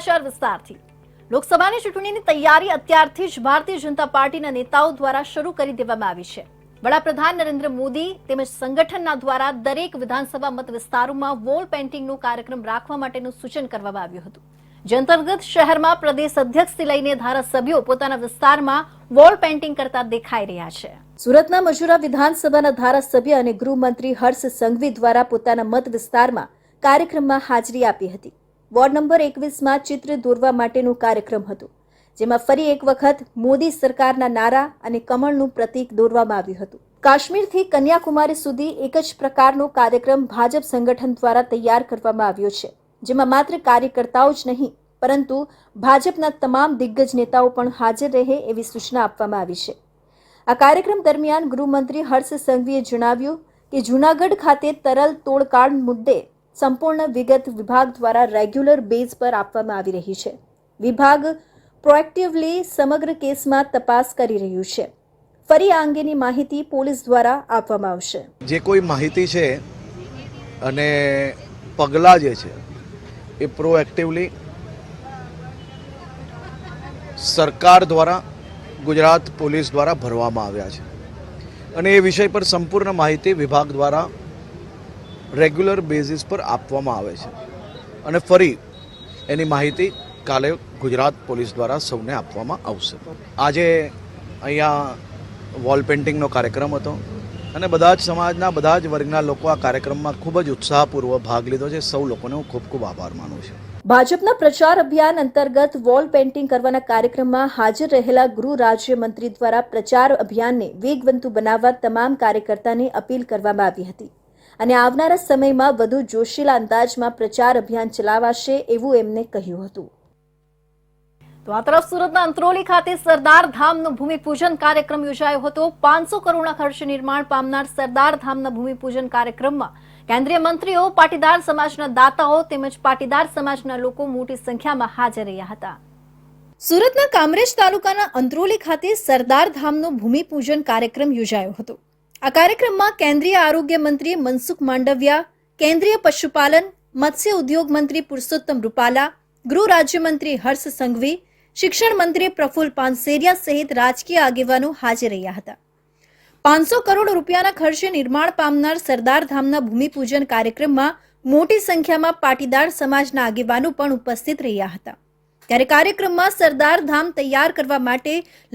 સમાચાર વિસ્તારથી લોકસભાની ચૂંટણીની તૈયારી અત્યારથી જ ભારતીય જનતા પાર્ટીના નેતાઓ દ્વારા શરૂ કરી દેવામાં આવી છે। વડાપ્રધાન નરેન્દ્ર મોદી તેમજ સંગઠનના દ્વારા દરેક વિધાનસભા મત વિસ્તારોમાં વોલ પેઇન્ટિંગનો કાર્યક્રમ રાખવા માટેનું સૂચન કરવામાં આવ્યું હતું। જે અંતર્ગત શહેરમાં પ્રદેશ અધ્યક્ષથી લઈને ધારાસભ્યો પોતાના વિસ્તારમાં વોલ પેઇન્ટિંગ કરતા દેખાઈ રહ્યા છે। સુરતના મજૂરા વિધાનસભાના ધારાસભ્ય અને ગૃહમંત્રી હર્ષ સંઘવી દ્વારા પોતાના મત વિસ્તારમાં કાર્યક્રમમાં હાજરી આપી હતી। વોર્ડ નંબર 21માં ચિત્ર દોરવા માટેનું કાર્યક્રમ હતું, જેમાં ફરી એક વખત મોદી સરકારના નારા અને કમળનું પ્રતીક દોરવામાં આવ્યું હતું। કાશ્મીરથી કન્યાકુમારી સુધી એક જ પ્રકારનો કાર્યક્રમ ભાજપ સંગઠન દ્વારા તૈયાર કરવામાં આવ્યો છે, જેમાં માત્ર કાર્યકર્તાઓ જ નહીં પરંતુ ભાજપના તમામ દિગ્ગજ નેતાઓ પણ હાજર રહે એવી સૂચના આપવામાં આવી છે। આ કાર્યક્રમ દરમિયાન ગૃહમંત્રી હર્ષ સંઘવીએ જણાવ્યું કે જૂનાગઢ ખાતે તરલ તોડકાડ મુદ્દે સંપૂર્ણ વિગત વિભાગ દ્વારા રેગ્યુલર બેઝ પર આપવામાં આવી રહી છે। વિભાગ પ્રોએક્ટિવલી સમગ્ર કેસમાં તપાસ કરી રહ્યું છે। ફરી આ અંગેની માહિતી પોલીસ દ્વારા આપવામાં આવશે। જે કોઈ માહિતી છે અને પગલાં જે છે એ પ્રોએક્ટિવલી સરકાર દ્વારા ગુજરાત પોલીસ દ્વારા ભરવામાં આવ્યા છે અને એ વિષય પર સંપૂર્ણ માહિતી વિભાગ દ્વારા રેગ્યુલર બેઝિસ પર આપવામાં આવે છે અને ફરી એની માહિતી કાલે ગુજરાત પોલીસ દ્વારા સૌને આપવામાં આવશે। આજે અહીંયા વોલ પેઇન્ટિંગનો કાર્યક્રમ હતો અને બધા જ સમાજના બધા જ વર્ગના લોકો આ કાર્યક્રમમાં ખૂબ જ ઉત્સાહપૂર્વક ભાગ લીધો છે। સૌ લોકોને હું ખૂબ ખૂબ આભાર માનું છું। ભાજપના પ્રચાર અભિયાન અંતર્ગત વોલ પેઇન્ટિંગ કરવાના કાર્યક્રમમાં હાજર રહેલા ગૃહ રાજ્યમંત્રી દ્વારા પ્રચાર અભિયાનને વેગવંતુ બનાવવા તમામ કાર્યકર્તાને અપીલ કરવામાં આવી હતી અને આવનારા સમયમાં વધુ જોશીલા અંદાજમાં પ્રચાર અભિયાન ચલાવાશે એવું એમને કહ્યું હતું। તો આ તરફ સુરતના અંત્રોલી ખાતે સરદાર ધામનો ભૂમિપૂજન કાર્યક્રમ યોજાયો હતો। 500 કરોડના ખર્ચે નિર્માણ પામનાર સરદાર ધામના ભૂમિપૂજન કાર્યક્રમમાં કેન્દ્રીય મંત્રીઓ, પાટીદાર સમાજના દાતાઓ તેમજ પાટીદાર સમાજના લોકો મોટી સંખ્યામાં હાજર રહ્યા હતા। સુરતના કામરેજ તાલુકાના અંત્રોલી ખાતે સરદાર ધામનો ભૂમિપૂજન કાર્યક્રમ યોજાયો હતો। આ કાર્યક્રમમાં કેન્દ્રીય આરોગ્ય મંત્રી મનસુખ માંડવિયા, કેન્દ્રીય પશુપાલન મત્સ્ય ઉદ્યોગ મંત્રી પુરુષોત્તમ રૂપાલા, ગૃહ રાજ્યમંત્રી હર્ષ સંઘવી, શિક્ષણ મંત્રી પ્રફુલ્લ પાનસેરિયા સહિત રાજકીય આગેવાનો હાજર રહ્યા હતા। 500 કરોડ રૂપિયાના ખર્ચે નિર્માણ પામનાર સરદાર ધામના ભૂમિપૂજન કાર્યક્રમમાં મોટી સંખ્યામાં પાટીદાર સમાજના આગેવાનો પણ ઉપસ્થિત રહ્યા હતા। ત્યારે કાર્યક્રમમાં સરદાર ધામ તૈયાર કરવા માટે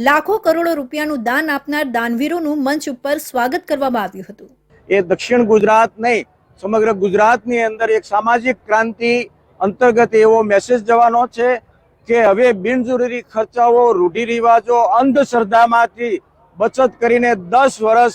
લાખો કરોડો રૂપિયાનું દાન આપનાર દાનવીરોનું મંચ ઉપર સ્વાગત કરવામાં આવ્યું હતું। એ દક્ષિણ ગુજરાત નહીં, સમગ્ર ગુજરાતની અંદર એક સામાજિક ક્રાંતિ અંતર્ગત એવો મેસેજ જવાનો છે કે હવે બિનજરૂરી ખર્ચાઓ, રૂઢિરિવાજો, અંધશ્રદ્ધામાંથી બચત કરીને 10 વર્ષ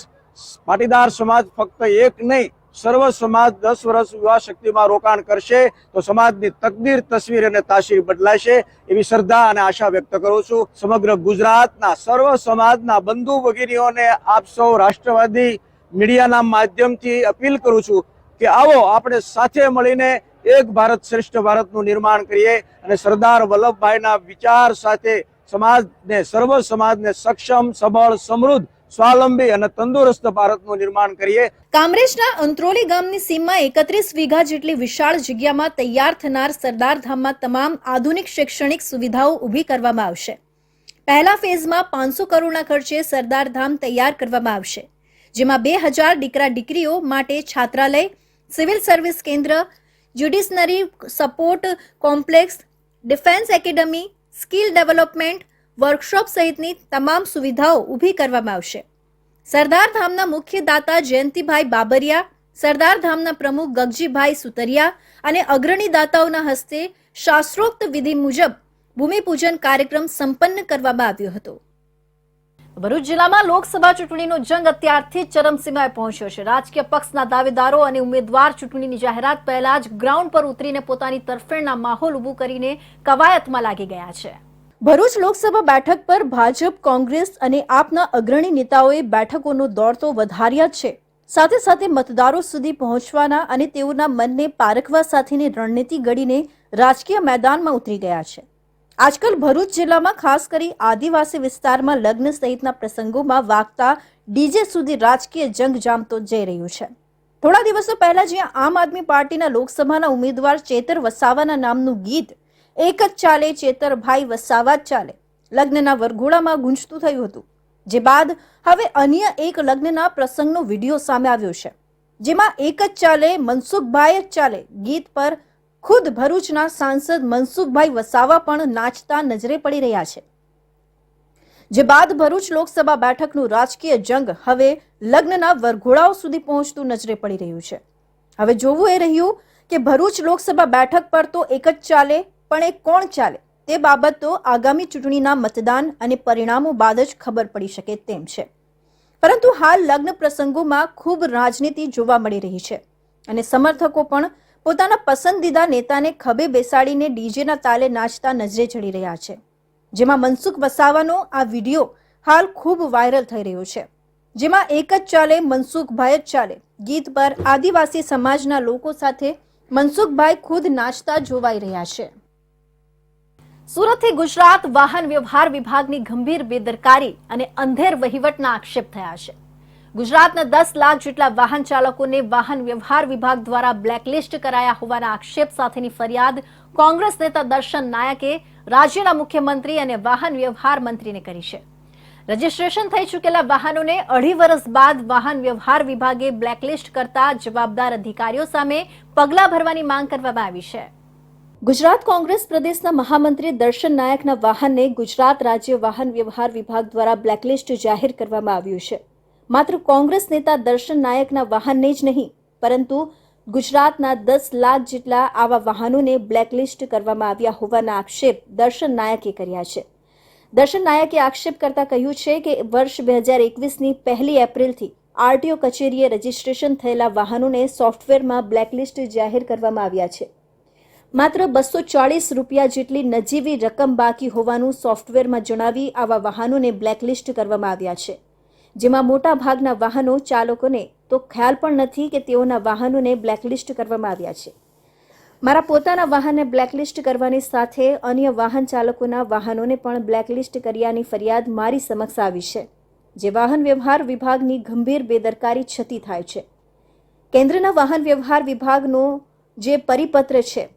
પાટીદાર સમાજ ફક્ત એક નહીં સર્વ સમાજ 10 વર્ષ યુવા શક્તિમાં રોકાણ કરશે તો સમાજની તકદીર, તસવીર અને તાસીર બદલાશે એવી શ્રદ્ધા અને આશા વ્યક્ત કરું છું। સમગ્ર ગુજરાતના સર્વ સમાજના બંધુ ભગીનીઓને આપ સૌ રાષ્ટ્રવાદી મીડિયાના માધ્યમથી અપીલ કરું છું કે આવો આપણે સાથે મળીને એક ભારત શ્રેષ્ઠ ભારતનું નિર્માણ કરીએ અને સરદાર વલ્લભભાઈના વિચાર સાથે સમાજને, સર્વ સમાજને સક્ષમ, સબળ, સમૃદ્ધ, સ્વાવલંબી અને તંદુરસ્ત ભારતનું નિર્માણ કરીએ। કામરેજના અંત્રોલી ગામની સીમમાં 31 વીઘા જેટલી વિશાળ જગ્યામાં તૈયાર થનાર સરદાર ધામમાં તમામ આધુનિક શૈક્ષણિક સુવિધાઓ ઊભી કરવામાં આવશે। પહેલા ફેઝમાં 500 કરોડના ખર્ચે સરદાર ધામ તૈયાર કરવામાં આવશે, જેમાં 2000 દીકરા દીકરીઓ માટે છાત્રાલય, સિવિલ સર્વિસ કેન્દ્ર, judiciary support complex, defence academy, skill development, workshop સહિતની તમામ સુવિધાઓ ઊભી કરવામાં આવશે। સરદાર ધામના મુખ્ય દાતા જયંતિભાઈ બાબરિયા, સરદાર ધામના પ્રમુખ ગગજીભાઈ સુતરિયા અને અગ્રણી દાતાઓના હસ્તે શાસ્ત્રોક્ત વિધિ મુજબ ભૂમિપૂજન કાર્યક્રમ સંપન્ન કરવામાં આવ્યો હતો। ભરૂચ જિલ્લામાં લોકસભા ચૂંટણીનો જંગ અત્યારથી ચરમસીમાએ પહોંચ્યો છે। રાજકીય પક્ષના દાવેદારો અને ઉમેદવાર ચૂંટણીની જાહેરાત પહેલા જ ગ્રાઉન્ડ પર ઉતરીને પોતાની તરફેણના માહોલ ઊભું કરીને કવાયતમાં લાગી ગયા છે। ભરૂચ લોકસભા બેઠક પર ભાજપ, કોંગ્રેસ અને આપના અગ્રણી નેતાઓએ બેઠકોનો દોર તો વધાર્યા છે, સાથે સાથે મતદારો સુધી પહોંચવાના અને તેઓના મનને પારખવા સાથેની રણનીતિ ઘડીને રાજકીય મેદાનમાં ઉતરી ગયા છે। આજકાલ ભરૂચ જિલ્લામાં ખાસ કરી આદિવાસી વિસ્તારમાં લગ્ન સહિતના પ્રસંગોમાં વાગતા ડીજે સુધી રાજકીય જંગ જામતો જઈ રહ્યું છે। થોડા દિવસો પહેલા જ્યાં આમ આદમી પાર્ટીના લોકસભાના ઉમેદવાર ચેતર વસાવાના નામનું ગીત એક જ ચાલે ચેતરભાઈ વસાવા જ ચાલે લગ્નના વરઘોડામાં ગુંજતું થયું હતું, જે બાદ હવે અન્ય એક લગ્નના પ્રસંગનો વિડીયો સામે આવ્યો છે, જેમાં એક જ ચાલે મનસુખભાઈ જ ચાલે ગીત પર ખુદ ભરૂચના સાંસદ મનસુખભાઈ વસાવા પણ નાચતા નજરે પડી રહ્યા છે, જે બાદ ભરૂચ લોકસભા બેઠકનું રાજકીય જંગ હવે લગ્નના વરઘોડાઓ સુધી પહોંચતું નજરે પડી રહ્યું છે. હવે જોવું એ રહ્યું કે ભરૂચ લોકસભા બેઠક પર તો એક જ ચાલે, પણ એ કોણ ચાલે તે બાબત તો આગામી ચૂંટણીના મતદાન અને પરિણામો બાદ જ ખબર પડી શકે તેમ છે. પરંતુ હાલ લગ્ન પ્રસંગોમાં ખૂબ રાજનીતિ જોવા મળી રહી છે અને સમર્થકો પણ પોતાના પસંદીદા નેતાને ખભે બેસાડીને ડીજેના તાલે નાચતા નજરે ચડી રહ્યા છે, જેમાં મનસુખ વસાવાનો આ વિડીયો હાલ ખૂબ વાયરલ થઈ રહ્યો છે, જેમાં એક જ ચાલે મનસુખભાઈ જ ચાલે ગીત પર આદિવાસી સમાજના લોકો સાથે મનસુખભાઈ ખુદ નાચતા જોવાઈ રહ્યા છે. સુરતથી ગુજરાત વાહન વ્યવહાર વિભાગની ગંભીર બેદરકારી અને અંધેર વહીવટના આક્ષેપ થયા છે. ગુજરાતના 10 લાખ જેટલા વાહન ચાલકોને વાહન વ્યવહાર વિભાગ દ્વારા બ્લેકલિસ્ટ કરાયા હોવાના આક્ષેપ સાથેની ફરિયાદ કોંગ્રેસ નેતા દર્શન નાયકે રાજ્યના મુખ્યમંત્રી અને વાહન વ્યવહાર મંત્રીને કરી છે. રજીસ્ટ્રેશન થઈ ચૂકેલા વાહનોને 2.5 વર્ષ બાદ વાહન વ્યવહાર વિભાગે બ્લેકલિસ્ટ કરતા જવાબદાર અધિકારીઓ સામે પગલાં ભરવાની માંગ કરવામાં આવી છે. ગુજરાત કોંગ્રેસ પ્રદેશના મહામંત્રી દર્શન નાયકના વાહનને ગુજરાત રાજ્ય વાહન વ્યવહાર વિભાગ દ્વારા બ્લેકલિસ્ટ જાહેર કરવામાં આવ્યું છે. માત્ર કોંગ્રેસ નેતા દર્શન નાયકના વાહનને જ નહીં, પરંતુ ગુજરાતના 10 લાખ જેટલા આવા વાહનોને બ્લેકલિસ્ટ કરવામાં આવ્યા હોવાના આક્ષેપ દર્શન નાયકે કર્યા છે. દર્શન નાયકે આક્ષેપ કરતા કહ્યું છે કે વર્ષ 2021ની 1 એપ્રિલથી આરટીઓ કચેરીએ રજીસ્ટ્રેશન થયેલા વાહનોને સોફ્ટવેરમાં બ્લેકલિસ્ટ જાહેર કરવામાં આવ્યા છે. માત્ર 240 રૂપિયા જેટલી નજીવી રકમ બાકી હોવાનું સોફ્ટવેરમાં જણાવી આવા વાહનોને બ્લેકલિસ્ટ કરવામાં આવ્યા છે, જેમાં મોટા ભાગના વાહનો ચાલકોને તો ખ્યાલ પણ નથી કે તેઓના વાહનોને બ્લેકલિસ્ટ કરવામાં આવ્યા છે. મારા પોતાના વાહનને બ્લેકલિસ્ટ કરવાની સાથે અન્ય વાહન ચાલકોના વાહનોને પણ બ્લેકલિસ્ટ કર્યાની ફરિયાદ મારી સમક્ષ આવી છે, જે વાહન વ્યવહાર વિભાગની ગંભીર બેદરકારી છતી થાય છે. કેન્દ્રના વાહન વ્યવહાર વિભાગનો જે પરિપત્ર છે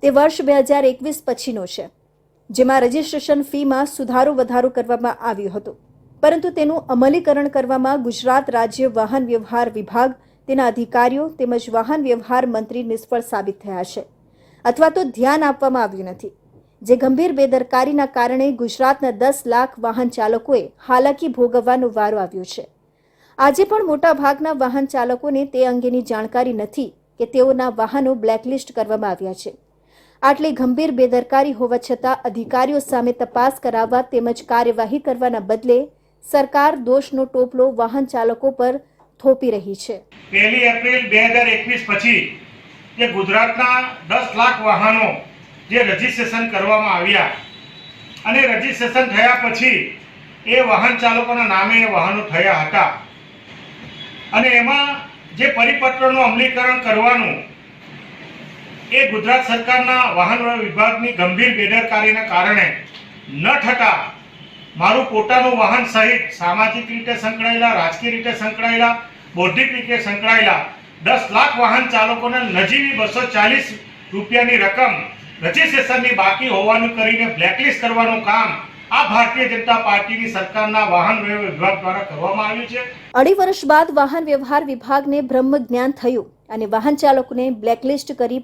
તે વર્ષ 2021 પછીનો છે, જેમાં રજીસ્ટ્રેશન ફીમાં સુધારો વધારો કરવામાં આવ્યો હતો, પરંતુ તેનું અમલીકરણ કરવામાં ગુજરાત રાજ્ય વાહન વ્યવહાર વિભાગ, તેના અધિકારીઓ તેમજ વાહન વ્યવહાર મંત્રી નિષ્ફળ સાબિત થયા છે, અથવા તો ધ્યાન આપવામાં આવ્યું નથી, જે ગંભીર બેદરકારીના કારણે ગુજરાતના 10 લાખ વાહન ચાલકોએ હાલાકી ભોગવવાનો વારો આવ્યો છે. આજે પણ મોટા ભાગના વાહન ચાલકોને તે અંગેની જાણકારી નથી કે તેઓના વાહનો બ્લેકલિસ્ટ કરવામાં આવ્યા છે. આટલી ગંભીર બેદરકારી હોવા છતાં અધિકારીઓ સામે તપાસ કરાવવા તેમજ કાર્યવાહી કરવાના બદલે સરકાર દોષનો ટોપલો વાહન ચાલકો પર થોપી રહી છે. 1 એપ્રિલ 2021 પછી જે ગુજરાતના 10 લાખ વાહનો જે રજીસ્ટ્રેશન કરવામાં આવ્યા અને રજીસ્ટ્રેશન થયા પછી એ વાહન ચાલકોના નામે એ વાહનો થયા હતા અને એમાં જે પરિપત્રનું અમલીકરણ કરવાનું એ ગુજરાત સરકારના વાહન વિભાગની ગંભીર બેદરકારીના કારણે ન થતા મારું પોતાનું વાહન સહિત સામાજિક રીતે સંકળાયેલા, રાજકીય રીતે સંકળાયેલા, બૌદ્ધિક રીતે સંકળાયેલા 10 લાખ વાહન ચાલકોને નજીવી 240 રૂપિયાની રકમ રજીસ્ટ્રેશનની બાકી હોવાનું કરીને બ્લેકલિસ્ટ કરવાનું કામ આ ભારતીય જનતા પાર્ટીની સરકારના વાહન વ્યવહાર વિભાગ દ્વારા કરવામાં આવ્યું છે. 2.5 વર્ષ બાદ વાહન વ્યવહાર વિભાગને બ્રહ્મ જ્ઞાન થયું અને વાહન ચાલકોને બ્લેકલિસ્ટ કરી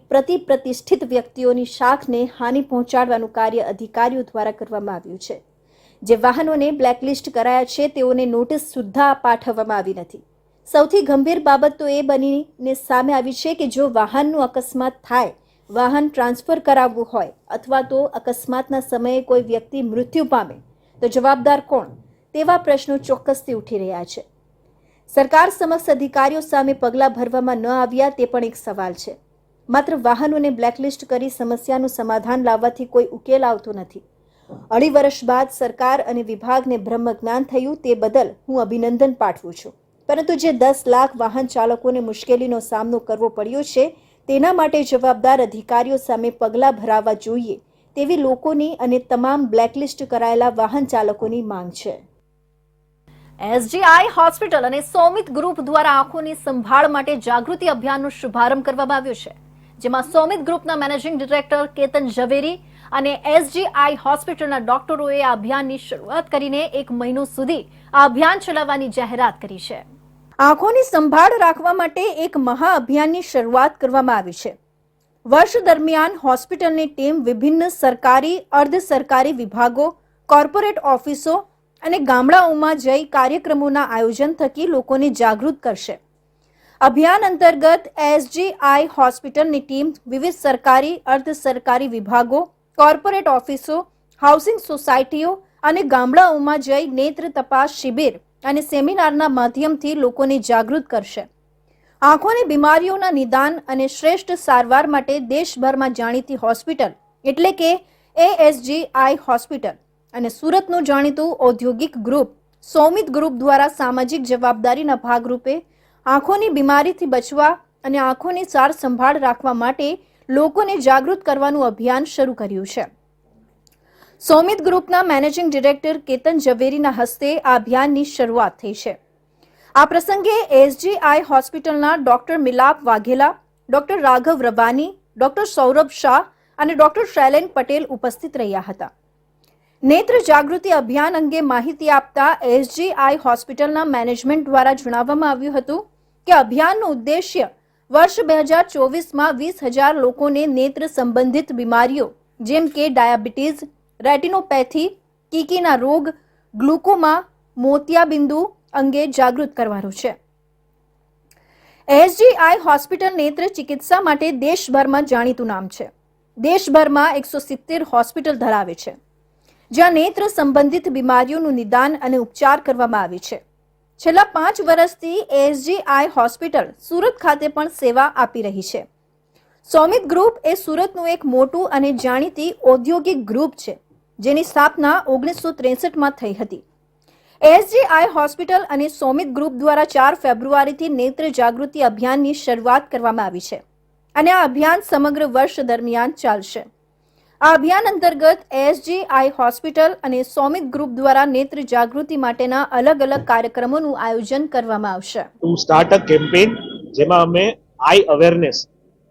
પ્રતિષ્ઠિત વ્યક્તિઓની શાખને હાનિ પહોંચાડવાનું કાર્ય અધિકારીઓ દ્વારા કરવામાં આવ્યું છે. જે વાહનોને બ્લેકલિસ્ટ કરાયા છે તેઓને નોટિસ સુદ્ધા પાઠવવામાં આવી નથી. સૌથી ગંભીર બાબત તો એ બનીને સામે આવી છે કે જો વાહનનું અકસ્માત થાય, વાહન ટ્રાન્સફર કરાવવું હોય અથવા તો અકસ્માતના સમયે કોઈ વ્યક્તિ મૃત્યુ પામે તો જવાબદાર કોણ, તેવા પ્રશ્નો ચોક્કસથી ઉઠી રહ્યા છે. સરકાર સમક્ષ અધિકારીઓ સામે પગલાં ભરવામાં ન આવ્યા તે પણ એક સવાલ છે. માત્ર વાહનોને બ્લેકલિસ્ટ કરી સમસ્યાનું સમાધાન લાવવાથી કોઈ ઉકેલ આવતો નથી. 2.5 વર્ષ બાદ સરકાર અને વિભાગને બ્રહ્મ જ્ઞાન થયું તે બદલ હું અભિનંદન પાઠવું છું, પરંતુ જે 10 લાખ વાહન ચાલકોને મુશ્કેલીનો સામનો કરવો પડ્યો છે તેના માટે જવાબદાર અધિકારીઓ સામે પગલાં ભરાવવા જોઈએ તેવી લોકોની અને તમામ બ્લેકલિસ્ટ કરાયેલા વાહન ચાલકોની માંગ છે. એસજીઆઈ હોસ્પિટલ અને સોમિત ગ્રુપ દ્વારા આંખોની સંભાળ માટે જાગૃતિ અભિયાનનો શુભારંભ કરવામાં આવ્યો છે, જેમાં સોમિત ગ્રુપના મેનેજિંગ ડિરેક્ટર કેતન ઝવેરી અને SGI હોસ્પિટલના ડોક્ટરોએ આ અભિયાનની શરૂઆત કરીને 1 મહિનો સુધી આ અભિયાન ચલાવવાની જાહેરાત કરી છે. આંખોની સંભાળ રાખવા માટે એક મહાઅભિયાનની શરૂઆત કરવામાં આવી છે. વર્ષ દરમિયાન હોસ્પિટલની ટીમ વિભિન્ન સરકારી, અર્ધ સરકારી વિભાગો, કોર્પોરેટ ઓફિસો અને ગામડાઓમાં જઈ કાર્યક્રમોના આયોજન થકી લોકોને જાગૃત કરશે. અભિયાન અંતર્ગત SGI હોસ્પિટલની ટીમ વિવિધ સરકારી, અર્ધ સરકારી વિભાગો, કોર્પોરેટ ઓફિસો, હાઉસિંગ સોસાયટીઓ અને ગામડાઓમાં જઈ નેત્ર તપાસ શિબિર અને સેમિનારના માધ્યમથી લોકોને જાગૃત કરશે. આંખોની બીમારીઓના નિદાન અને શ્રેષ્ઠ સારવાર માટે દેશભરમાં જાણીતી હોસ્પિટલ એટલે કે ASGI હોસ્પિટલ અને સુરતનું જાણીતું ઔદ્યોગિક ગ્રુપ સોમિત ગ્રુપ દ્વારા સામાજિક જવાબદારીના ભાગરૂપે આંખોની બીમારીથી બચવા અને આંખોની સાર સંભાળ રાખવા માટે લોકોને જાગૃત કરવાનું અભિયાન શરૂ કર્યું છે. સોમિત ગ્રુપના મેનેજિંગ ડિરેક્ટર કેતન ઝવેરીના હસ્તે આ અભિયાનની શરૂઆત થઈ છે. આ પ્રસંગે SGI હોસ્પિટલના ડોક્ટર મિલાપ વાઘેલા, ડોક્ટર રાઘવ રબાની, ડોક્ટર સૌરભ શાહ અને ડોક્ટર શૈલેન પટેલ ઉપસ્થિત રહ્યા હતા. નેત્ર જાગૃતિ અભિયાન અંગે માહિતી આપતા SGI હોસ્પિટલના મેનેજમેન્ટ દ્વારા જણાવવામાં આવ્યું હતું કે અભિયાનનો ઉદ્દેશ્ય વર્ષ 2024માં 20,000 લોકોને નેત્ર સંબંધિત બીમારીઓ જેમ કે ડાયાબિટીઝ, રેટિનોપેથી, કીકીના રોગ, ગ્લુકોમા, મોતિયાબિંદુ અંગે જાગૃત કરવાનો છે. SGI હોસ્પિટલ નેત્ર ચિકિત્સા માટે દેશભરમાં જાણીતું નામ છે. દેશભરમાં 170 હોસ્પિટલ ધરાવે છે, જ્યાં નેત્ર સંબંધિત બીમારીઓનું નિદાન અને ઉપચાર કરવામાં આવે છે. છેલ્લા 5 વર્ષથી SGI હોસ્પિટલ સુરત ખાતે પણ સેવા આપી રહી છે. સોમિત ગ્રુપ એ સુરતનું એક મોટું અને જાણીતી ઔદ્યોગિક ગ્રુપ છે, જેની સ્થાપના 1963માં થઈ હતી. SGI હોસ્પિટલ અને સોમિત ગ્રુપ દ્વારા 4 ફેબ્રુઆરીથી નેત્ર જાગૃતિ અભિયાનની શરૂઆત કરવામાં આવી છે અને આ અભિયાન સમગ્ર વર્ષ દરમિયાન ચાલશે. આ અભિયાન અંતર્ગત SGI હોસ્પિટલ અને સોમિત ગ્રુપ દ્વારા નેત્ર જાગૃતિ માટેના અલગ અલગ કાર્યક્રમોનું આયોજન કરવામાં આવશે. To start a campaign જેમાં અમે eye awareness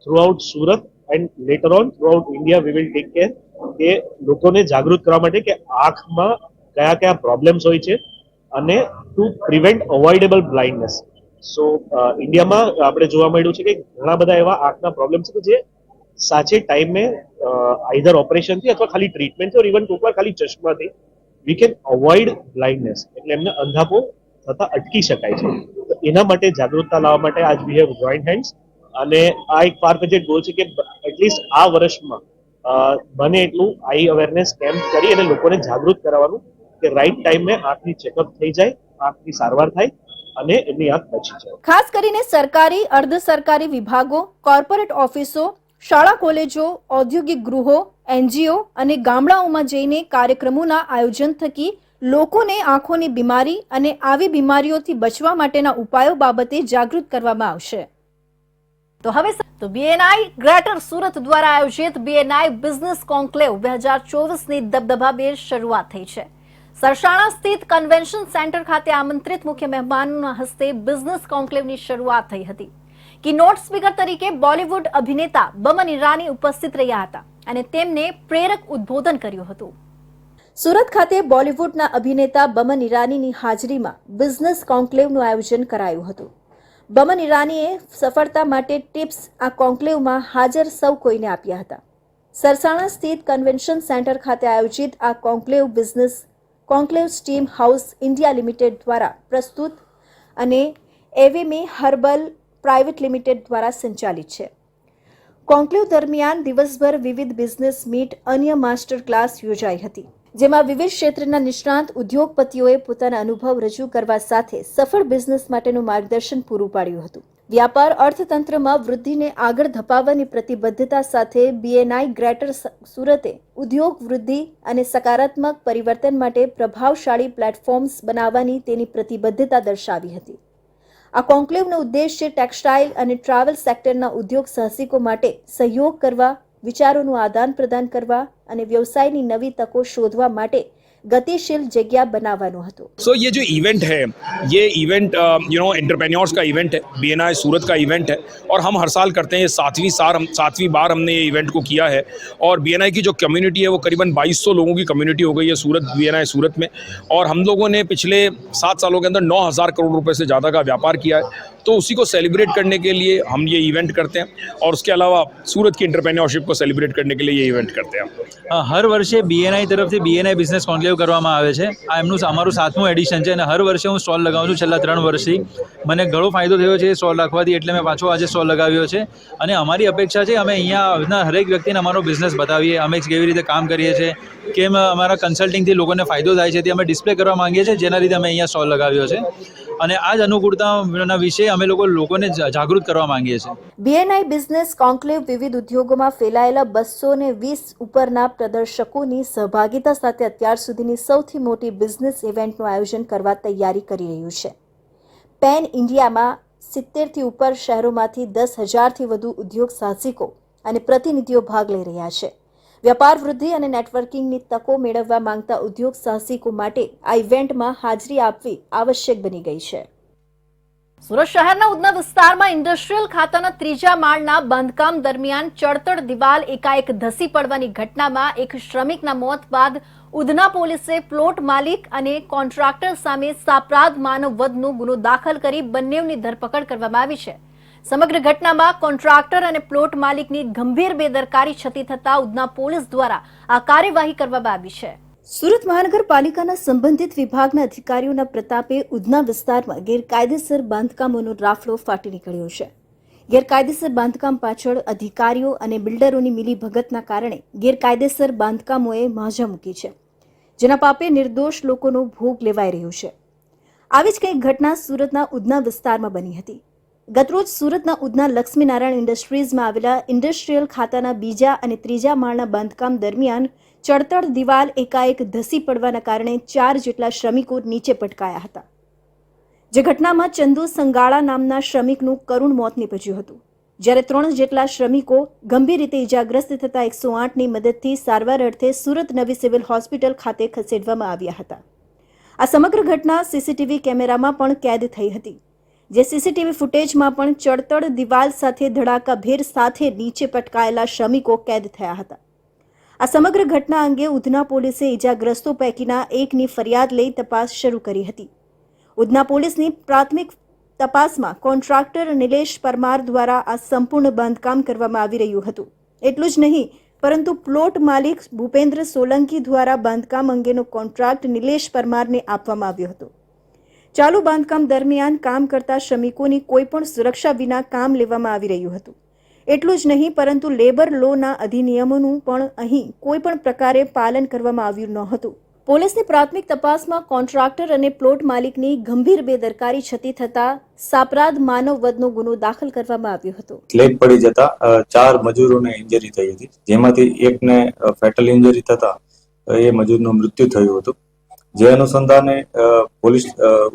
throughout Surat and later on throughout India we will take care કે લોકોને જાગૃત કરવા માટે કે આંખમાં કયા કયા પ્રોબ્લેમ્સ હોય છે અને ટુ પ્રિવેન્ટ અવોઇડેબલ બ્લાઇન્ડનેસ. સો ઇન્ડિયામાં આપણે જોવા મળ્યું છે કે ઘણા બધા એવા આંખના પ્રોબ્લેમ્સ છે જે સાચે ટાઈમે આઈધર ઓપરેશનથી અથવા ખાલી ટ્રીટમેન્ટથી ઓર ઇવન કોઈક વાર ખાલી ચશ્માથી વી કેન અવોઇડ બ્લાઇન્ડનેસ એટલે એમને અંધાપો થતા અટકી શકાય છે. તો એના માટે જાગૃતતા લાવવા માટે આજ વી હેવ જોઈન્ટ હેન્ડ્સ અને આ એક ફાર ફેચેડ ગોલ છે કે એટલીસ્ટ આ વર્ષમાં બને એટલું આઈ અવેરનેસ કેમ્પ કરી અને લોકોને જાગૃત કરાવવાનું કે રાઈટ ટાઈમે આંખની ચેકઅપ થઈ જાય, આંખની સારવાર થાય અને એમની આંખ બચી જાય. ખાસ કરીને સરકારી, અર્ધ સરકારી વિભાગો, કોર્પોરેટ ઓફિસો, શાળા કોલેજો, ઔદ્યોગિક ગૃહો, NGO અને ગામડાઓમાં જઈને કાર્યક્રમોના આયોજન થકી લોકોને આંખોની બીમારી અને આવી બીમારીઓથી બચવા માટેના ઉપાયો બાબતે જાગૃત કરવામાં આવશે. તો હવે BNI ગ્રેટર સુરત દ્વારા આયોજિત BNI બિઝનેસ કોન્ક્લેવ 2024ની દબદબાભેર શરૂઆત થઈ છે. સરસાણા સ્થિત કન્વેન્શન સેન્ટર ખાતે આમંત્રિત મુખ્ય મહેમાનોના હસ્તે બિઝનેસ કોન્ક્લેવની શરૂઆત થઈ હતી. કીનોટ સ્પીકર તરીકે બોલિવૂડ અભિનેતા બમન ઈરાની ઉપસ્થિત રહ્યા હતા અને તેમને પ્રેરક ઉદ્બોધન કર્યું હતું. સુરત ખાતે બોલિવૂડના અભિનેતા બમન ઈરાનીની હાજરીમાં બિઝનેસ કોન્ક્લેવનું આયોજન કરાયું હતું. બમન ઈરાનીએ સફળતા માટે ટિપ્સ આ કોન્ક્લેવમાં હાજર સૌ કોઈને આપ્યા હતા. સરસાણા સ્થિત કન્વેન્શન સેન્ટર ખાતે આયોજિત આ conclave business conclave steam house India limited દ્વારા પ્રસ્તુત અને એવેમી હર્બલ પ્રાઇવેટ લિમિટેડ દ્વારા સંચાલિત છે. કોન્ક્લેવ દરમિયાન દિવસભર વિવિધ બિઝનેસ મીટ, અન્ય માસ્ટર ક્લાસ યોજાઈ હતી, જેમાં વિવિધ ક્ષેત્રના નિષ્ણાંત ઉદ્યોગપતિઓએ પોતાના અનુભવ રજૂ કરવા સાથે સફળ બિઝનેસ માટેનું માર્ગદર્શન પૂરું પાડ્યું હતું. વ્યાપાર અર્થતંત્રમાં વૃદ્ધિને આગળ ધપાવવાની પ્રતિબદ્ધતા સાથે BNI ગ્રેટર સુરતે ઉદ્યોગ વૃદ્ધિ અને સકારાત્મક પરિવર્તન માટે પ્રભાવશાળી પ્લેટફોર્મ્સ બનાવવાની તેની પ્રતિબદ્ધતા દર્શાવી હતી. આ કોન્ક્લેવનો ઉદ્દેશ્ય ટેક્સટાઇલ અને ટ્રાવેલ સેક્ટરના ઉદ્યોગ સાહસિકો માટે સહયોગ કરવા, વિચારોનું આદાન પ્રદાન કરવા અને વ્યવસાયની નવી તકો શોધવા માટે ગતિશીલ જગ્યા બનાવવાનો હતો. सो ये जो इवेंट है ये इवेंट एंटरप्रेन्योर्स का इवेंट है, BNI सूरत का इवेंट है और हम हर साल करते हैं. ये सातवीं बार हमने ये इवेंट को किया है और BNI की जो कम्युनिटी है वो करीबन 2200 लोगों की कम्युनिटी हो गई है BNI सूरत में. और हम लोगों ने पिछले 7 सालों के अंदर 9000 करोड़ रुपए से ज़्यादा का व्यापार किया है. तो उसी को सेलिब्रेट करने के लिए हम ये इवेंट करते हैं और उसके अलावा सूरत की एंटरप्रेन्योरशिप को सेलिब्रेट करने के लिए ये इवेंट करते हैं. હર વર્ષે BNI તરફથી BNI બિઝનેસ કોન્ક્લેવ કરવામાં આવે છે. આ અમારું 7મું એડિશન છે અને હર વર્ષે હું સ્ટોલ લગાવું છું. છેલ્લા 3 વર્ષથી મને ઘણો ફાયદો થયો છે સ્ટોલ રાખવાથી, એટલે મેં પાછો આજે સ્ટોલ લગાવ્યો છે. અને અમારી અપેક્ષા છે અમે અહીંયા હરેક વ્યક્તિને અમારો બિઝનેસ બતાવીએ, અમે કેવી રીતે કામ કરીએ છીએ, કેમ અમારા કન્સલ્ટિંગથી લોકોને ફાયદો થાય છે તે અમે ડિસ્પ્લે કરવા માંગીએ છીએ, જેના લીધે અમે અહીંયા સ્ટોલ લગાવ્યો છે. અને આ જ અનુકૂળતાના વિશે અમે લોકોને જાગૃત કરવા માંગીએ છીએ. BNI બિઝનેસ કોન્ક્લેવ વિવિધ ઉદ્યોગોમાં ફેલાયેલા 220 ઉપરના પ્રદર્શકોની સહભાગિતા સાથે અત્યાર સુધીની સૌથી મોટી બિઝનેસ ઇવેન્ટનું આયોજન કરવા તૈયારી કરી રહ્યું છે. પેન ઇન્ડિયામાં 70થી ઉપર શહેરોમાંથી 10,000થી વધુ ઉદ્યોગ સાહસિકો અને પ્રતિનિધિઓ ભાગ લઈ રહ્યા છે. વ્યાપાર વૃદ્ધિ અને નેટવર્કિંગની તકો મેળવવા માંગતા ઉદ્યોગ સાહસિકો માટે આ ઇવેન્ટમાં હાજરી આપવી આવશ્યક બની ગઈ છે. સુરત શહેરના ઉધના વિસ્તારમાં ઇન્ડસ્ટ્રીયલ ખાતાના 3જા માળના બાંધકામ દરમિયાન ચડતર દિવાલ એકાએક ધસી પડવાની ઘટનામાં એક શ્રમિકના મોત બાદ ઉધના પોલીસે પ્લોટ માલિક અને કોન્ટ્રાક્ટર સામે સાપરાધ માનવ વધનો ગુનો દાખલ કરી બંનેની ધરપકડ કરવામાં આવી છે. સમગ્ર ઘટનામાં કોન્ટ્રાક્ટર અને પ્લોટ માલિકની ગંભીર બેદરકારી છતી થતા ઉધના પોલીસ દ્વારા આ કાર્યવાહી કરવામાં આવી છે. સુરત મહાનગરપાલિકાના સંબંધિત વિભાગના અધિકારીઓના પ્રતાપે ઉધના વિસ્તારમાં ગેરકાયદેસર બાંધકામોનો રાફડો ફાટી નીકળ્યો છે. ગેરકાયદેસર બાંધકામ પાછળ અધિકારીઓ અને બિલ્ડરોની મિલીભગતના કારણે ગેરકાયદેસર બાંધકામોએ માજા મૂકી છે, જેના પાપે નિર્દોષ લોકોનો ભોગ લેવાઈ રહ્યો છે. આવી જ કંઈક ઘટના સુરતના ઉધના વિસ્તારમાં બની હતી. ગતરોજ સુરતના ઉધના લક્ષ્મીનારાયણ ઇન્ડસ્ટ્રીઝમાં આવેલા ઇન્ડસ્ટ્રીયલ ખાતાના 2જા અને 3જા માળના બાંધકામ દરમિયાન ચડતર દિવાલ એકાએક ધસી પડવાના કારણે 4 જેટલા શ્રમિકો નીચે પટકાયા હતા. જે ઘટનામાં ચંદુ સંગાળા નામના શ્રમિકનું કરુણ મોત નીપજ્યું હતું, જ્યારે 3 જેટલા શ્રમિકો ગંભીર રીતે ઇજાગ્રસ્ત થતા 108ની મદદથી સારવાર અર્થે સુરત નવી સિવિલ હોસ્પિટલ ખાતે ખસેડવામાં આવ્યા હતા. આ સમગ્ર ઘટના CCTV કેમેરામાં પણ કેદ થઈ હતી, જે CCTV ફૂટેજમાં પણ ચડતર દિવાલ સાથે ધડાકાભેર સાથે નીચે પટકાયેલા શ્રમિકો કેદ થયા હતા. આ સમગ્ર ઘટના અંગે ઉધના પોલીસે ઇજાગ્રસ્તો પૈકીના એકની ફરિયાદ લઈ તપાસ શરૂ કરી હતી. ઉધના પોલીસની પ્રાથમિક તપાસમાં કોન્ટ્રાક્ટર નિલેશ પરમાર દ્વારા આ સંપૂર્ણ બાંધકામ કરવામાં આવી રહ્યું હતું. એટલું જ નહીં, પરંતુ પ્લોટ માલિક ભૂપેન્દ્ર સોલંકી દ્વારા બાંધકામ અંગેનો કોન્ટ્રાક્ટ નિલેશ પરમારને આપવામાં આવ્યો હતો. ચાલુ બાંધકામ દરમિયાન કામ કરતા શ્રમિકોની કોઈ પણ સુરક્ષા વિના કામ લેવામાં આવી રહ્યું હતું. એટલું જ નહીં, પરંતુ લેબર લોના અધિનિયમોનું પણ અહીં કોઈ પણ પ્રકારે પાલન કરવામાં આવ્યું ન હતું. પોલીસની પ્રાથમિક તપાસમાં કોન્ટ્રાક્ટર અને પ્લોટ માલિકની ગંભીર બેદરકારી છતી થતા સાપરાધ માનવ વધનો ગુનો દાખલ કરવામાં આવ્યો હતો. સ્લેબ પડી જતા 4 મજૂરોને ઇન્જરી થઈ હતી, જેમાંથી એકને ફેટલ ઇન્જરી થતા એ મજૂરનું મૃત્યુ થયું હતું. જે અનુસંધાને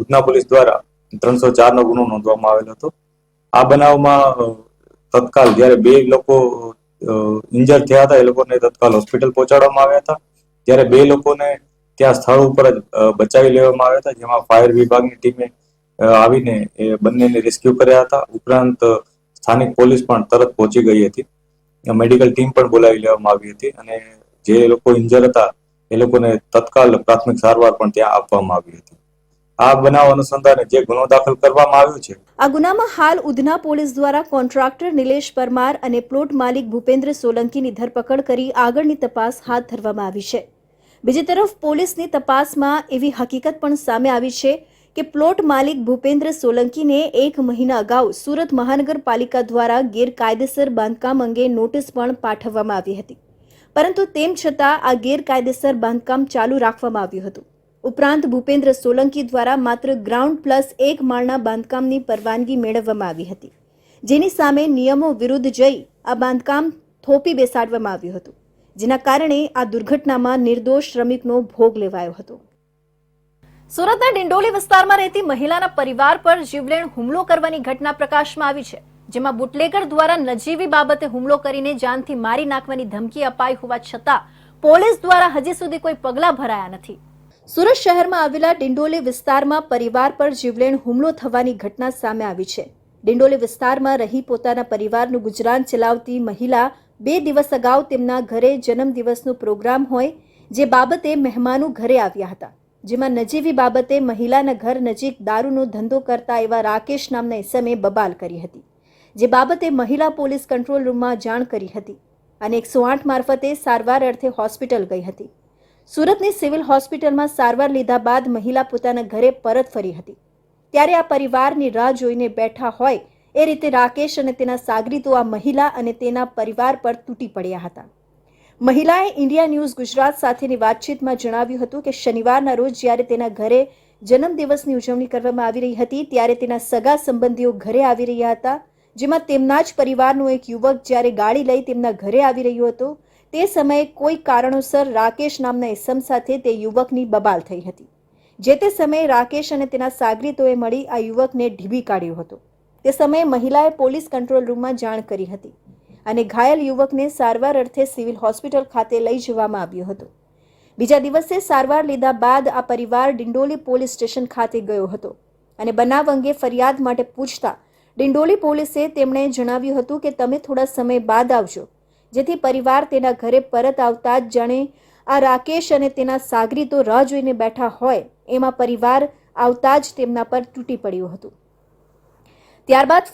ઉધના પોલીસ દ્વારા 304નો ગુનો નોંધવામાં આવેલો હતો. આ બનાવમાં તત્કાલ જ્યારે 2 લોકો ઇન્જર થયા હતા, એ લોકોને તત્કાલ હોસ્પિટલ પહોંચાડવામાં આવ્યા હતા. ત્યારે 2 લોકોને ત્યાં સ્થળ ઉપર જ બચાવી લેવામાં આવ્યા હતા, જેમાં ફાયર વિભાગની ટીમે આવીને એ બંનેને રેસ્ક્યુ કર્યા હતા. ઉપરાંત સ્થાનિક પોલીસ પણ તરત પહોંચી ગઈ હતી. મેડિકલ ટીમ પણ બોલાવી લેવામાં આવી હતી અને જે લોકો ઇન્જર હતા એ લોકોને તત્કાલ પ્રાથમિક સારવાર પણ ત્યાં આપવામાં આવી હતી. આ બનાવ અનુસંધાને જે ગુનો દાખલ કરવામાં આવ્યો છે, આ ગુનામાં હાલ ઉધના પોલીસ દ્વારા કોન્ટ્રાક્ટર નિલેશ પરમાર અને પ્લોટ માલિક ભૂપેન્દ્ર સોલંકીની ધરપકડ કરી આગળની તપાસ હાથ ધરવામાં આવી છે. બીજી તરફ પોલીસની તપાસમાં એવી હકીકત પણ સામે આવી છે કે પ્લોટ માલિક ભૂપેન્દ્ર સોલંકીને 1 મહિના અગાઉ સુરત મહાનગરપાલિકા દ્વારા ગેરકાયદેસર બાંધકામ અંગે નોટિસ પણ પાઠવવામાં આવી હતી, પરંતુ તેમ છતાં આ ગેરકાયદેસર બાંધકામ ચાલુ રાખવામાં આવ્યું હતું. ઉપરાંત ભૂપેન્દ્ર સોલંકી દ્વારા માત્ર ગ્રાઉન્ડ પ્લસ 1 માળના બાંધકામની પરવાનગી મેળવવામાં આવી હતી, જેની સામે નિયમો વિરુદ્ધ જઈ આ બાંધકામ થોપી બેસાડવામાં આવ્યું હતું, જેના કારણે આ દુર્ઘટનામાં નિર્દોષ શ્રમિકનો ભોગ લેવાયો હતો. સુરતના ડિંડોલી વિસ્તારમાં રહેતી મહિલાના પરિવાર પર જીવલેણ હુમલો કરવાની ઘટના પ્રકાશમાં આવી છે, જેમાં બુટલેગર દ્વારા નજીવી બાબતે હુમલો કરીને જાનથી મારી નાખવાની ધમકી અપાઈ હોવા છતાં પોલીસ દ્વારા હજી સુધી કોઈ પગલાં ભરાયા નથી. સુરત શહેરમાં આવેલા ડિંડોલી વિસ્તારમાં પરિવાર પર જીવલેણ હુમલો થવાની ઘટના સામે આવી છે. ડિંડોલી વિસ્તારમાં રહી પોતાના પરિવારનું ગુજરાન ચલાવતી મહિલા 2 દિવસ અગાઉ તેમના ઘરે જન્મદિવસનો પ્રોગ્રામ હોય જે બાબતે મહેમાનો ઘરે આવ્યા હતા, જેમાં નજીવી બાબતે મહિલાના ઘર નજીક દારૂનો ધંધો કરતા એવા રાકેશ નામના ઇસમે બબાલ કરી હતી, જે બાબતે મહિલા પોલીસ કંટ્રોલ રૂમમાં જાણ કરી હતી અને 108 મારફતે સારવાર અર્થે હોસ્પિટલ ગઈ હતી. સુરતની સિવિલ હોસ્પિટલમાં સારવાર લીધા બાદ મહિલા પોતાના ઘરે પરત ફરી હતી. ત્યારે આ પરિવારની રાહ જોઈને બેઠા હોય એ રીતે રાકેશ અને તેના સાગરીતો આ મહિલા અને તેના પરિવાર પર તૂટી પડ્યા હતા. મહિલાએ ઇન્ડિયા ન્યૂઝ ગુજરાત સાથેની વાતચીતમાં જણાવ્યું હતું કે શનિવારના રોજ જ્યારે તેના ઘરે જન્મદિવસની ઉજવણી કરવામાં આવી રહી હતી ત્યારે તેના સગા સંબંધીઓ ઘરે આવી રહ્યા હતા, જેમાં તેમના જ પરિવારનો એક યુવક જ્યારે ગાડી લઈ તેમના ઘરે આવી રહ્યો હતો તે સમયે કોઈ કારણોસર રાકેશ નામના ઇસમ સાથે તે યુવકની બબાલ થઈ હતી. જે તે સમયે રાકેશ અને તેના સાગરીતોએ મળી આ યુવકને ઢીબી કાઢ્યો હતો. તે સમયે મહિલાએ પોલીસ કંટ્રોલ રૂમમાં જાણ કરી હતી અને ઘાયલ યુવકને સારવાર અર્થે સિવિલ હોસ્પિટલ ખાતે લઈ જવામાં આવ્યો હતો. બીજા દિવસે સારવાર લીધા બાદ આ પરિવાર ડિંડોલી પોલીસ સ્ટેશન ખાતે ગયો હતો અને બનાવ અંગે ફરિયાદ માટે પૂછતા ડિંડોલી પોલીસે તેમણે જણાવ્યું હતું કે તમે થોડા સમય બાદ આવજો, જેથી પરિવાર તેના ઘરે પરત આવતા જ જાણે આ રાકેશ અને તેના સાગરીતો રાહ જોઈને બેઠા હોય એમાં પરિવાર આવતા જ તેમના પર તૂટી પડ્યું હતું. ત્યારબાદ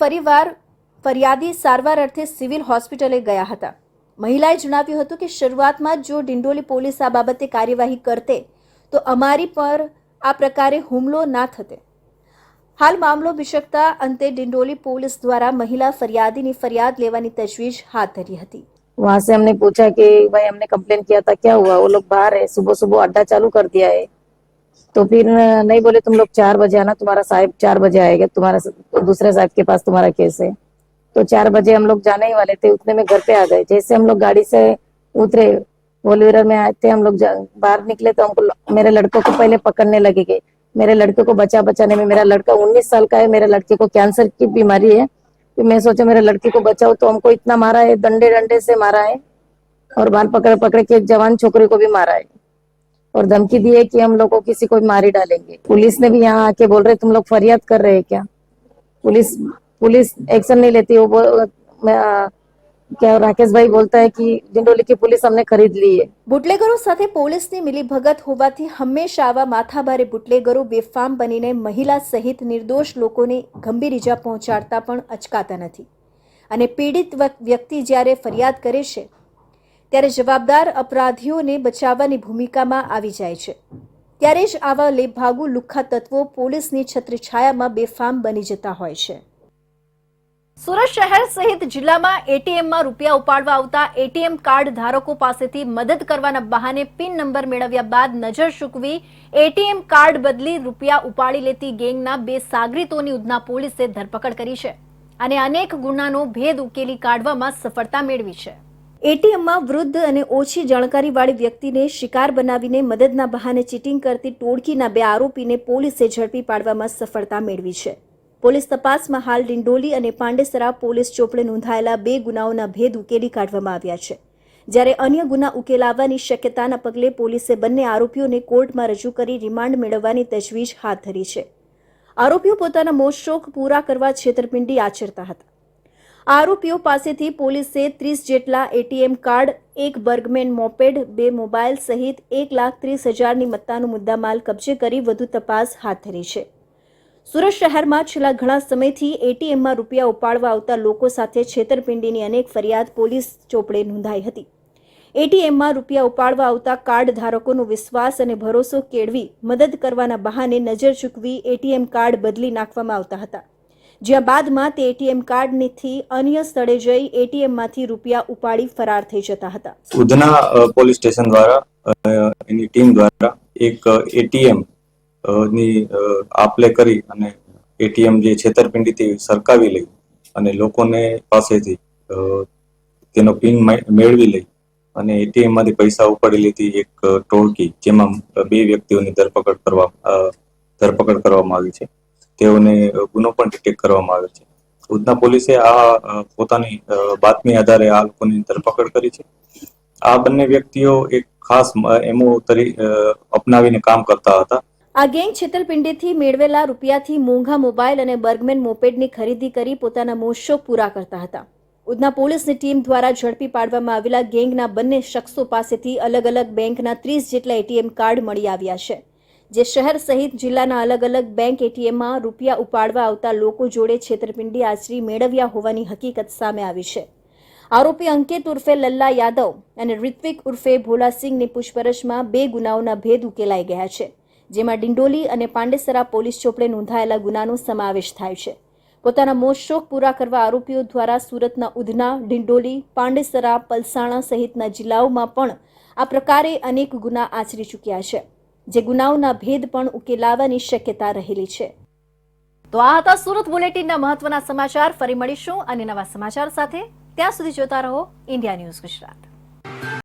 ફરિયાદી સારવાર અર્થે સિવિલ હોસ્પિટલે ગયા હતા. મહિલાએ જણાવ્યું હતું કે શરૂઆતમાં જો ડિંડોલી પોલીસ આ બાબતે કાર્યવાહી કરતે તો અમારી પર આ પ્રકારે હુમલો ના થતે. હાલ મામલો બિશકતા અંતે ડિંડોલી પોલીસ દ્વારા મહિલા ફરિયાદીની ફરિયાદ લેવાની તજવીજ હાથ ધરી હતી. वहां से हमने पूछा कि भाई हमने कंप्लेन किया था, क्या हुआ? वो लोग बाहर है, सुबह सुबह अड्डा चालू कर दिया है. तो फिर नहीं बोले तुम लोग 4 बजे आना, तुम्हारा साहब 4 बजे आएगा, तुम्हारा दूसरे साहब के पास तुम्हारा केस है. तो 4 बजे हम लोग जाने ही वाले थे, उतने में घर पे आ गए. जैसे हम लोग गाड़ी से उतरे, फोर व्हीलर में आए थे, हम लोग बाहर निकले तो हमको मेरे लड़कों को पहले पकड़ने लगेंगे. मेरे लड़के को बचाने में, मेरा लड़का 19 साल का है, मेरे लड़के को कैंसर की बीमारी है. तो मैं सोचा मेरे लड़की को बचाओ, तो हमको इतना मारा है, डंडे से मारा है और बाल पकड़ के एक जवान छोकरे को भी मारा है और धमकी दी है कि हम लोग को किसी को भी मार ही डालेंगे. पुलिस ने भी यहाँ आके बोल रहे तुम लोग फरियाद कर रहे हैं क्या? पुलिस एक्शन नहीं लेती. वो क्या राकेश भाई बोलता है कि डिंडोली की पुलिस हमने खरीद ली है. બુટલેગરો સાથે પોલીસની મિલીભગત હોવાથી હંમેશા આવા માથાભારે બુટલેગરો બેફામ બનીને મહિલા સહિત નિર્દોષ લોકોને ગંભીર ઈજા પહોંચાડતા પણ અચકાતા નથી અને પીડિત વ્યક્તિ જ્યારે ફરિયાદ કરે છે ત્યારે જવાબદાર અપરાધીઓને બચાવવાની ભૂમિકામાં આવી જાય છે. ત્યારે જ આવા લેભાગુ લુખ્ખા તત્વો પોલીસની છત્રછાયામાં બેફામ બની જતા હોય છે. સુરત શહેર સહિત જિલ્લામાં એટીએમમાં રૂપિયા ઉપાડવા આવતા એટીએમ કાર્ડ ધારકો પાસેથી મદદ કરવાના બહાને પિન નંબર મેળવ્યા બાદ નજર ચૂકવી એટીએમ કાર્ડ બદલી રૂપિયા ઉપાડી લેતી ગેંગના 2 સાગરીતોની ઉધના પોલીસે ધરપકડ કરી છે અને અનેક ગુનાનો ભેદ ઉકેલી કાઢવામાં સફળતા મેળવી છે. એટીએમમાં વૃદ્ધ અને ઓછી જાણકારીવાળી વ્યક્તિને શિકાર બનાવીને મદદના બહાને ચીટિંગ કરતી ટોળકીના 2 આરોપીને પોલીસે ઝડપી પાડવામાં સફળતા મેળવી છે. પોલીસ તપાસમાં હાલ ડિંડોલી અને પાંડેસરા પોલીસ ચોપડે નોંધાયેલા 2 ગુનાઓના ભેદ ઉકેલી કાઢવામાં આવ્યા છે, જ્યારે અન્ય ગુના ઉકેલાવાની શક્યતાના પગલે પોલીસે બંને આરોપીઓને કોર્ટમાં રજૂ કરી રિમાન્ડ મેળવવાની તજવીજ હાથ ધરી છે. આરોપીઓ પોતાના મોજશોખ પૂરા કરવા છેતરપિંડી આચરતા હતા. આરોપીઓ પાસેથી પોલીસે 30 જેટલા ATM card, 1 Burgman moped, 2 mobile સહિત 1,30,000ની મત્તાનો મુદ્દામાલ કબજે કરી વધુ તપાસ હાથ ધરી છે. સુરત શહેરમાં છેલ્લા ઘણા સમયથી એટીએમમાં રૂપિયા ઉપાડવા આવતા લોકો સાથે છેતરપિંડીની અનેક ફરિયાદ પોલીસ ચોપડે નોંધાઈ હતી. એટીએમમાં રૂપિયા ઉપાડવા આવતા કાર્ડ ધારકોનો વિશ્વાસ અને ભરોસો કેળવી મદદ કરવાના બહાને નજર ચૂકવી એટીએમ કાર્ડ બદલી નાખવામાં આવતા હતા, જ્યાં બાદમાં તે એટીએમ કાર્ડથી અન્ય સ્થળે જઈ એટીએમમાંથી રૂપિયા ઉપાડી ફરાર થઈ જતા હતા. ઉધના પોલીસ સ્ટેશન દ્વારા એની ટીમ દ્વારા એક એટીએમ ની આપલે કરી અને એટીએમ જે છેતરપિંડીથી સરકાવી લઈ અને લોકોને પાસેથી તેનો પિન મેળવી લઈ અને એટીએમ માંથી પૈસા ઉપાડી લેતી એક ટોળકી, જેમાં 2 વ્યક્તિઓની ધરપકડ કરવામાં આવી છે. તેઓને ગુનો પણ ડિટેક્ટ કરવામાં આવ્યો છે. ઉધના પોલીસે આ પોતાની બાતમી આધારે આ લોકોની ધરપકડ કરી છે. આ બંને વ્યક્તિઓ એક ખાસ એમો અપનાવીને કામ કરતા હતા. આ ગેંગ છેતરપિંડીથી મેળવેલા રૂપિયાથી મોંઘા મોબાઈલ અને બર્ગમેન મોપેડની ખરીદી કરી પોતાના મોજશોખ પૂરા કરતા હતા. ઉધના પોલીસની ટીમ દ્વારા ઝડપી પાડવામાં આવેલા ગેંગના બંને શખ્સો પાસેથી અલગ અલગ બેંકના 30 જેટલા એટીએમ કાર્ડ મળી આવ્યા છે, જે શહેર સહિત જિલ્લાના અલગ અલગ બેંક એટીએમમાં રૂપિયા ઉપાડવા આવતા લોકો જોડે છેતરપિંડી આચરી મેળવ્યા હોવાની હકીકત સામે આવી છે. આરોપી અંકિત ઉર્ફે લલ્લા યાદવ અને રિત્વિક ઉર્ફે ભોલાસિંહની પૂછપરછમાં 2 ગુનાઓના ભેદ ઉકેલાઈ ગયા છે, જેમાં ડિંડોલી અને પાંડેસરા પોલીસ ચોપડે નોંધાયેલા ગુનાનો સમાવેશ થાય છે. પોતાના મોજશોખ પૂરા કરવા આરોપીઓ દ્વારા સુરતના ઉધના, ડિંડોલી, પાંડેસરા, પલસાણા સહિતના જિલ્લાઓમાં પણ આ પ્રકારે અનેક ગુના આચરી ચૂક્યા છે, જે ગુનાઓના ભેદ પણ ઉકેલાવાની શક્યતા રહેલી છે. તો આ હતા સુરત બુલેટિનના મહત્વના સમાચાર. ફરી મળીશું અને નવા સમાચાર સાથે. ત્યાં સુધી જોતા રહો ઇન્ડિયા ન્યૂઝ ગુજરાત.